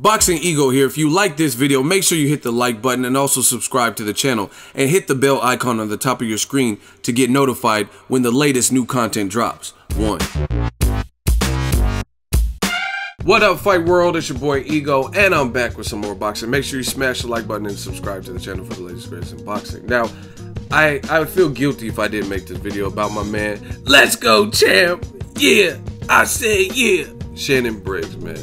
Boxing Ego here. If you like this video, make sure you hit the like button and also subscribe to the channel and hit the bell icon on the top of your screen to get notified when the latest new content drops. What up, Fight World? It's your boy Ego, and I'm back with some more boxing. Make sure you smash the like button and subscribe to the channel for the latest greatest in boxing. Now, I would feel guilty if I didn't make this video about my man. Let's go, champ! Yeah, I said yeah. Shannon Briggs, man.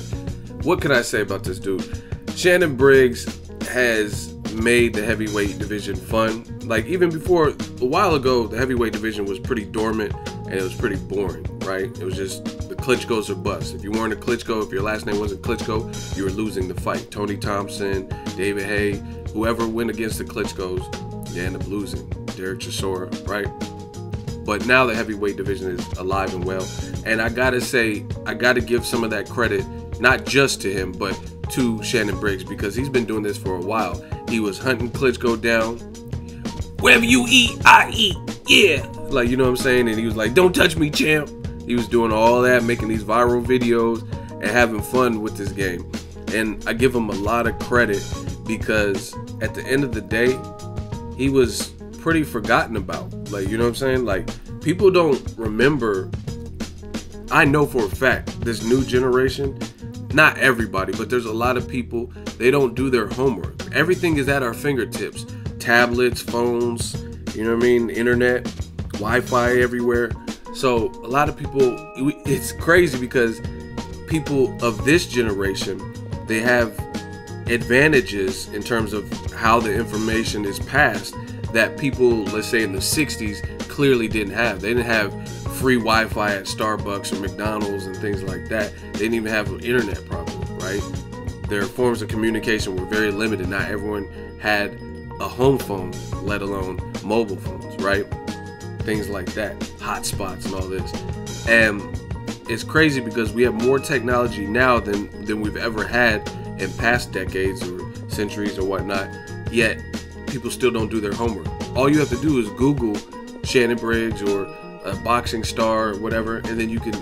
What can I say about this dude? Shannon Briggs has made the heavyweight division fun. Like, even before, a while ago, the heavyweight division was pretty dormant and it was pretty boring, right? It was just the Klitschko's or bust. If you weren't a Klitschko, if your last name wasn't Klitschko, you were losing the fight. Tony Thompson, David Haye, whoever went against the Klitschko's, they end up losing. Derek Chisora, right? But now the heavyweight division is alive and well. And I gotta say, I gotta give some of that credit, not just to him, but to Shannon Briggs, because he's been doing this for a while. He was hunting Klitschko down. Wherever you eat, I eat. Yeah. Like, you know what I'm saying? And he was like, don't touch me, champ. He was doing all that, making these viral videos and having fun with this game. And I give him a lot of credit because at the end of the day, he was pretty forgotten about. Like, you know what I'm saying? Like, people don't remember. I know for a fact this new generation, not everybody, but there's a lot of people, they don't do their homework. Everything is at our fingertips. Tablets, phones, you know what I mean? Internet, Wi-Fi everywhere. So a lot of people, it's crazy because people of this generation, they have advantages in terms of how the information is passed that people, let's say in the 60s, clearly didn't have. They didn't have free Wi-Fi at Starbucks or McDonald's and things like that. They didn't even have internet probably, right? Their forms of communication were very limited. Not everyone had a home phone, let alone mobile phones, right? Things like that, hotspots and all this. And it's crazy because we have more technology now than we've ever had in past decades or centuries or whatnot, yet people still don't do their homework. All you have to do is Google Shannon Briggs or a boxing star or whatever, and then you can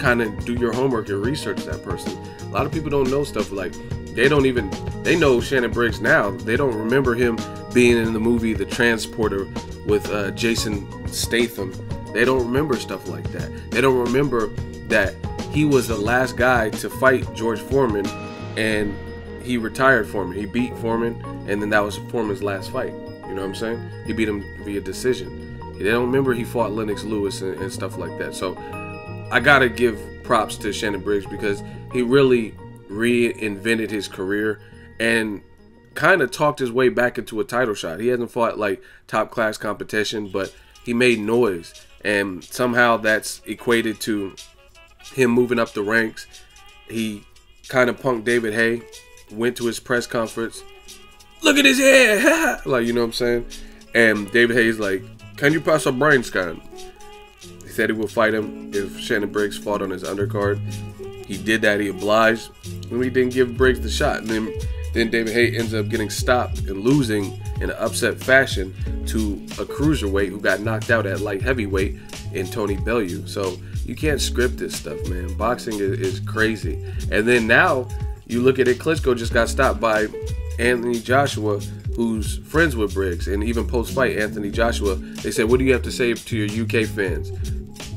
kind of do your homework and research that person. A lot of people don't know stuff. Like, they know Shannon Briggs now. They don't remember him being in the movie The Transporter with Jason Statham. They don't remember stuff like that. They don't remember that he was the last guy to fight George Foreman, and he retired Foreman. He beat Foreman, and then that was Foreman's last fight. You know what I'm saying? He beat him via decision. They don't remember he fought Lennox Lewis and stuff like that. So I gotta give props to Shannon Briggs because he really reinvented his career and kind of talked his way back into a title shot. He hasn't fought like top class competition, but he made noise, and somehow that's equated to him moving up the ranks. He kind of punked David Haye, went to his press conference, look at his hair, like, you know what I'm saying? And David Haye's like, can you pass a brain scan? He said he would fight him if Shannon Briggs fought on his undercard. He did that, he obliged, and he didn't give Briggs the shot. And then David Haye ends up getting stopped and losing in an upset fashion to a cruiserweight who got knocked out at light heavyweight in Tony Bellew. So you can't script this stuff, man. Boxing is crazy. And then now you look at it, Klitschko just got stopped by Anthony Joshua, who's friends with Briggs. And even post-fight, Anthony Joshua, they said, what do you have to say to your UK fans?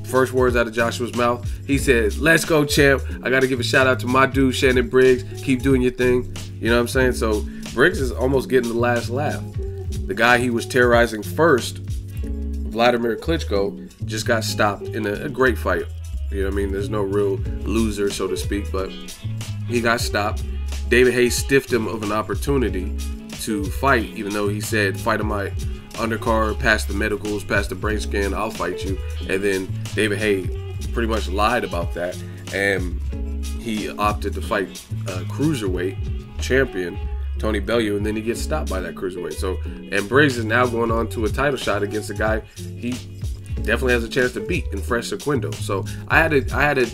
First words out of Joshua's mouth, he said, let's go, champ. I got to give a shout out to my dude, Shannon Briggs. Keep doing your thing. You know what I'm saying? So Briggs is almost getting the last laugh. The guy he was terrorizing first, Vladimir Klitschko, just got stopped in a great fight. You know what I mean? There's no real loser, so to speak, but he got stopped. David Haye stiffed him of an opportunity to fight, even though he said, fight on my undercard, pass the medicals, pass the brain scan, I'll fight you. And then David Haye pretty much lied about that, and he opted to fight a cruiserweight champion, Tony Bellew, and then he gets stopped by that cruiserweight. So, and Briggs is now going on to a title shot against a guy he definitely has a chance to beat in Fresh Sequendo. So I had to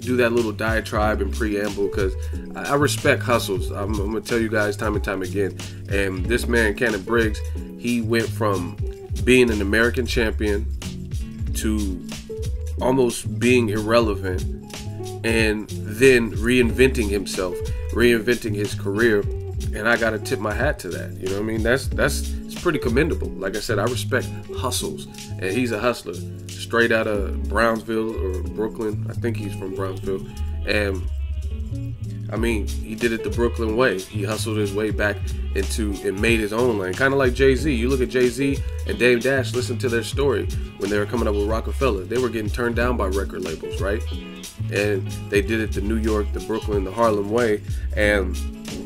do that little diatribe and preamble because I respect hustles. I'm gonna tell you guys time and time again. And this man, Shannon Briggs, he went from being an American champion to almost being irrelevant, and then reinventing himself, reinventing his career, and I gotta tip my hat to that. You know what I mean? It's pretty commendable. Like I said, I respect hustles, and he's a hustler, straight out of Brownsville or Brooklyn. I think he's from Brownsville, and I mean, he did it the Brooklyn way. He hustled his way back into and made his own lane. Kind of like Jay-Z. You look at Jay-Z and Dame Dash, listen to their story when they were coming up with Rockefeller. They were getting turned down by record labels, right? And they did it the New York, the Brooklyn, the Harlem way. And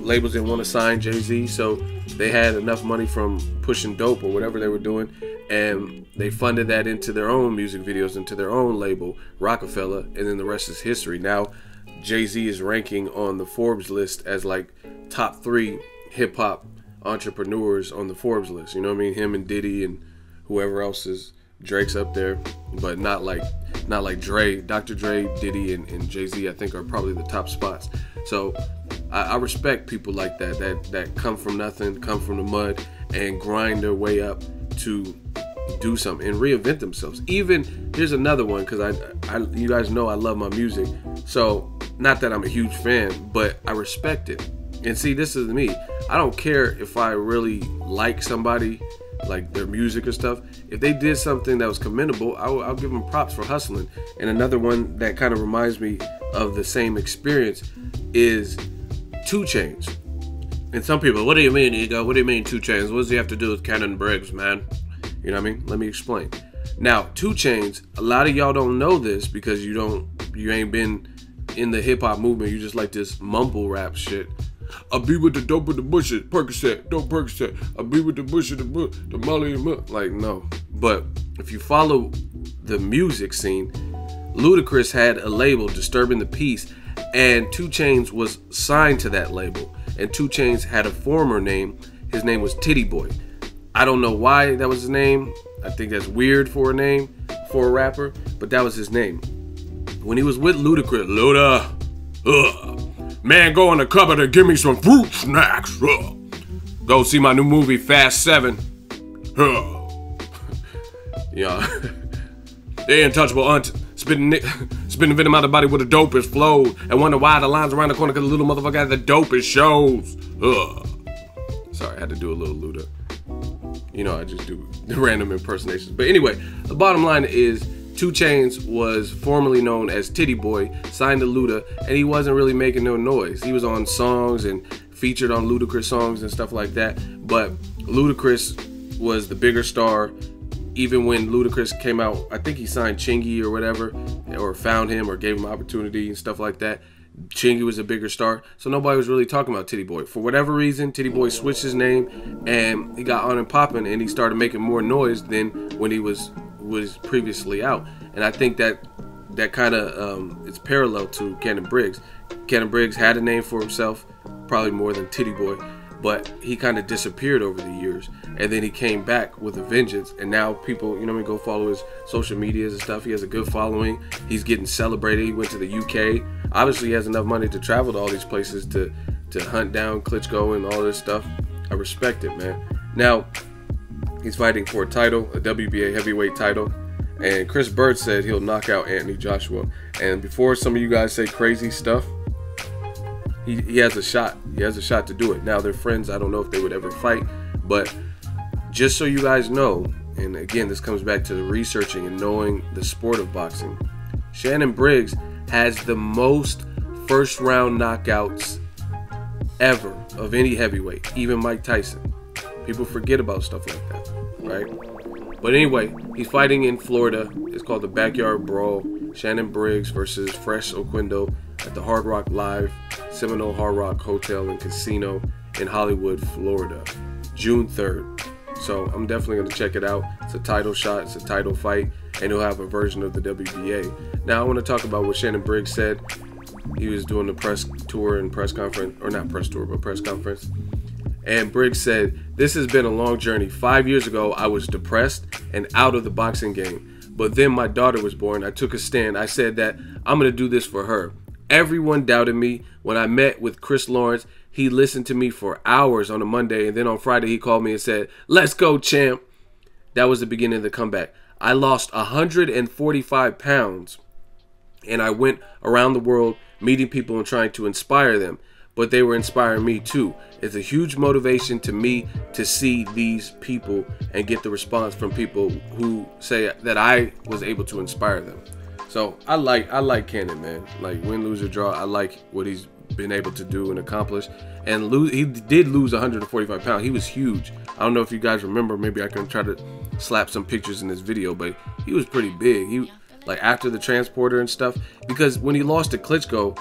labels didn't want to sign Jay-Z, so they had enough money from pushing dope or whatever they were doing, and they funded that into their own music videos, into their own label, Rockefeller, and then the rest is history. Now, Jay-Z is ranking on the Forbes list as like top 3 hip-hop entrepreneurs on the Forbes list. You know what I mean? Him and Diddy and whoever else is. Drake's up there, but not like Dre. Dr. Dre, Diddy, and Jay-Z, I think, are probably the top spots. So I respect people like that come from nothing, come from the mud, and grind their way up to do something and reinvent themselves. Even here's another one, because I you guys know I love my music, so not that I'm a huge fan, but I respect it. And see, this is me. I don't care if I really like somebody, like their music or stuff. If they did something that was commendable, I'll give them props for hustling. And another one that kind of reminds me of the same experience is 2 Chainz. And some people, what do you mean, Ego? What do you mean 2 Chainz? What does he have to do with Shannon Briggs, man? You know what I mean? Let me explain. Now, 2 Chainz, a lot of y'all don't know this because you ain't been in the hip hop movement. You just like this mumble rap shit. I be with the dope with the bushes, Percocet, dope Percocet. I be with the bushes, the molly, like, no. But if you follow the music scene, Ludacris had a label, Disturbing the Peace, and 2 Chainz was signed to that label. And 2 Chainz had a former name. His name was Titty Boy. I don't know why that was his name. I think that's weird for a name for a rapper, but that was his name. When he was with Ludacris, man, go in the cupboard and give me some fruit snacks. Go see my new movie, Fast 7. Yeah. They untouchable aunt spitting venom out the body with the dopest flow, and wonder why the lines around the corner because the little motherfucker had the dopest shows. Sorry, I had to do a little Luda. You know, I just do the random impersonations. But anyway, the bottom line is 2 Chainz was formerly known as Titty Boy, signed to Luda, and he wasn't really making no noise. He was on songs and featured on Ludacris songs and stuff like that. But Ludacris was the bigger star. Even when Ludacris came out, I think he signed Chingy or whatever, or found him or gave him opportunity and stuff like that. Chingy was a bigger star, so nobody was really talking about Titty Boy. For whatever reason, Titty Boy switched his name, and he got on and popping, and he started making more noise than when he was previously out. And I think that kind of it's parallel to Shannon Briggs. Shannon Briggs had a name for himself, probably more than Titty Boy, but he kind of disappeared over the years, and then he came back with a vengeance. And now people, you know, go follow his social medias and stuff. He has a good following. He's getting celebrated. He went to the UK. Obviously, he has enough money to travel to all these places to hunt down Klitschko and all this stuff. I respect it, man. Now, he's fighting for a title, a WBA heavyweight title. And Chris Bird said he'll knock out Anthony Joshua. And before some of you guys say crazy stuff, he has a shot. He has a shot to do it. Now, they're friends. I don't know if they would ever fight. But just so you guys know, and again, this comes back to the researching and knowing the sport of boxing, Shannon Briggs has the most first-round knockouts ever of any heavyweight, even Mike Tyson. People forget about stuff like that, right? But anyway, he's fighting in Florida. It's called the Backyard Brawl. Shannon Briggs versus Fresh Oquendo at the Hard Rock Live Seminole Hard Rock Hotel and Casino in Hollywood, Florida, June 3rd. So I'm definitely going to check it out. It's a title shot. It's a title fight. And he'll have a version of the WBA. Now I want to talk about what Shannon Briggs said. He was doing the press tour and press conference, or not press tour, but press conference. And Briggs said, "This has been a long journey. 5 years ago, I was depressed and out of the boxing game. But then my daughter was born. I took a stand. I said that I'm going to do this for her. Everyone doubted me. When I met with Chris Lawrence, he listened to me for hours on a Monday. And then on Friday, he called me and said, 'Let's go, champ.' That was the beginning of the comeback. I lost 145 pounds. And I went around the world meeting people and trying to inspire them. but they were inspiring me too. It's a huge motivation to me to see these people and get the response from people who say that I was able to inspire them. So I like Cannon, man. Like, win, lose, or draw, I like what he's been able to do and accomplish. And he did lose 145 pounds. He was huge. I don't know if you guys remember. Maybe I can try to slap some pictures in this video, but he was pretty big. He, like, after the transporter and stuff, because when he lost to Klitschko,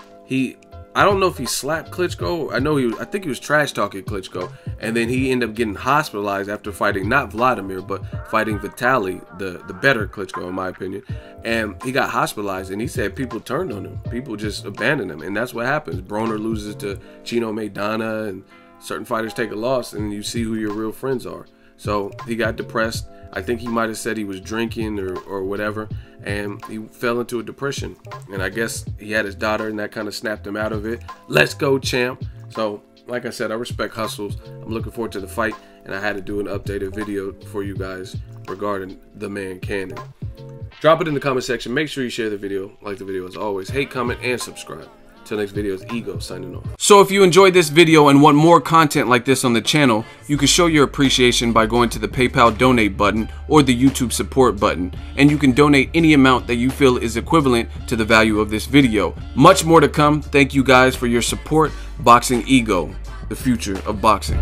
I don't know if he slapped Klitschko. I think he was trash talking Klitschko, and then he ended up getting hospitalized after fighting not Vladimir, but fighting Vitaly, the better Klitschko in my opinion. And he got hospitalized, and he said people turned on him. People just abandoned him, and that's what happens. Broner loses to Chino Maidana, and certain fighters take a loss, and you see who your real friends are. So he got depressed. I think he might have said he was drinking or whatever, and he fell into a depression. And I guess he had his daughter, and that kind of snapped him out of it. Let's go, champ. So, like I said, I respect hustles. I'm looking forward to the fight, and I had to do an updated video for you guys regarding the man Cannon. Drop it in the comment section. Make sure you share the video, like the video as always. Hate, comment, and subscribe. Till next video is Ego signing off. So if you enjoyed this video and want more content like this on the channel, you can show your appreciation by going to the PayPal donate button or the YouTube support button, and you can donate any amount that you feel is equivalent to the value of this video. Much more to come. Thank you guys for your support. Boxing Ego, the future of boxing.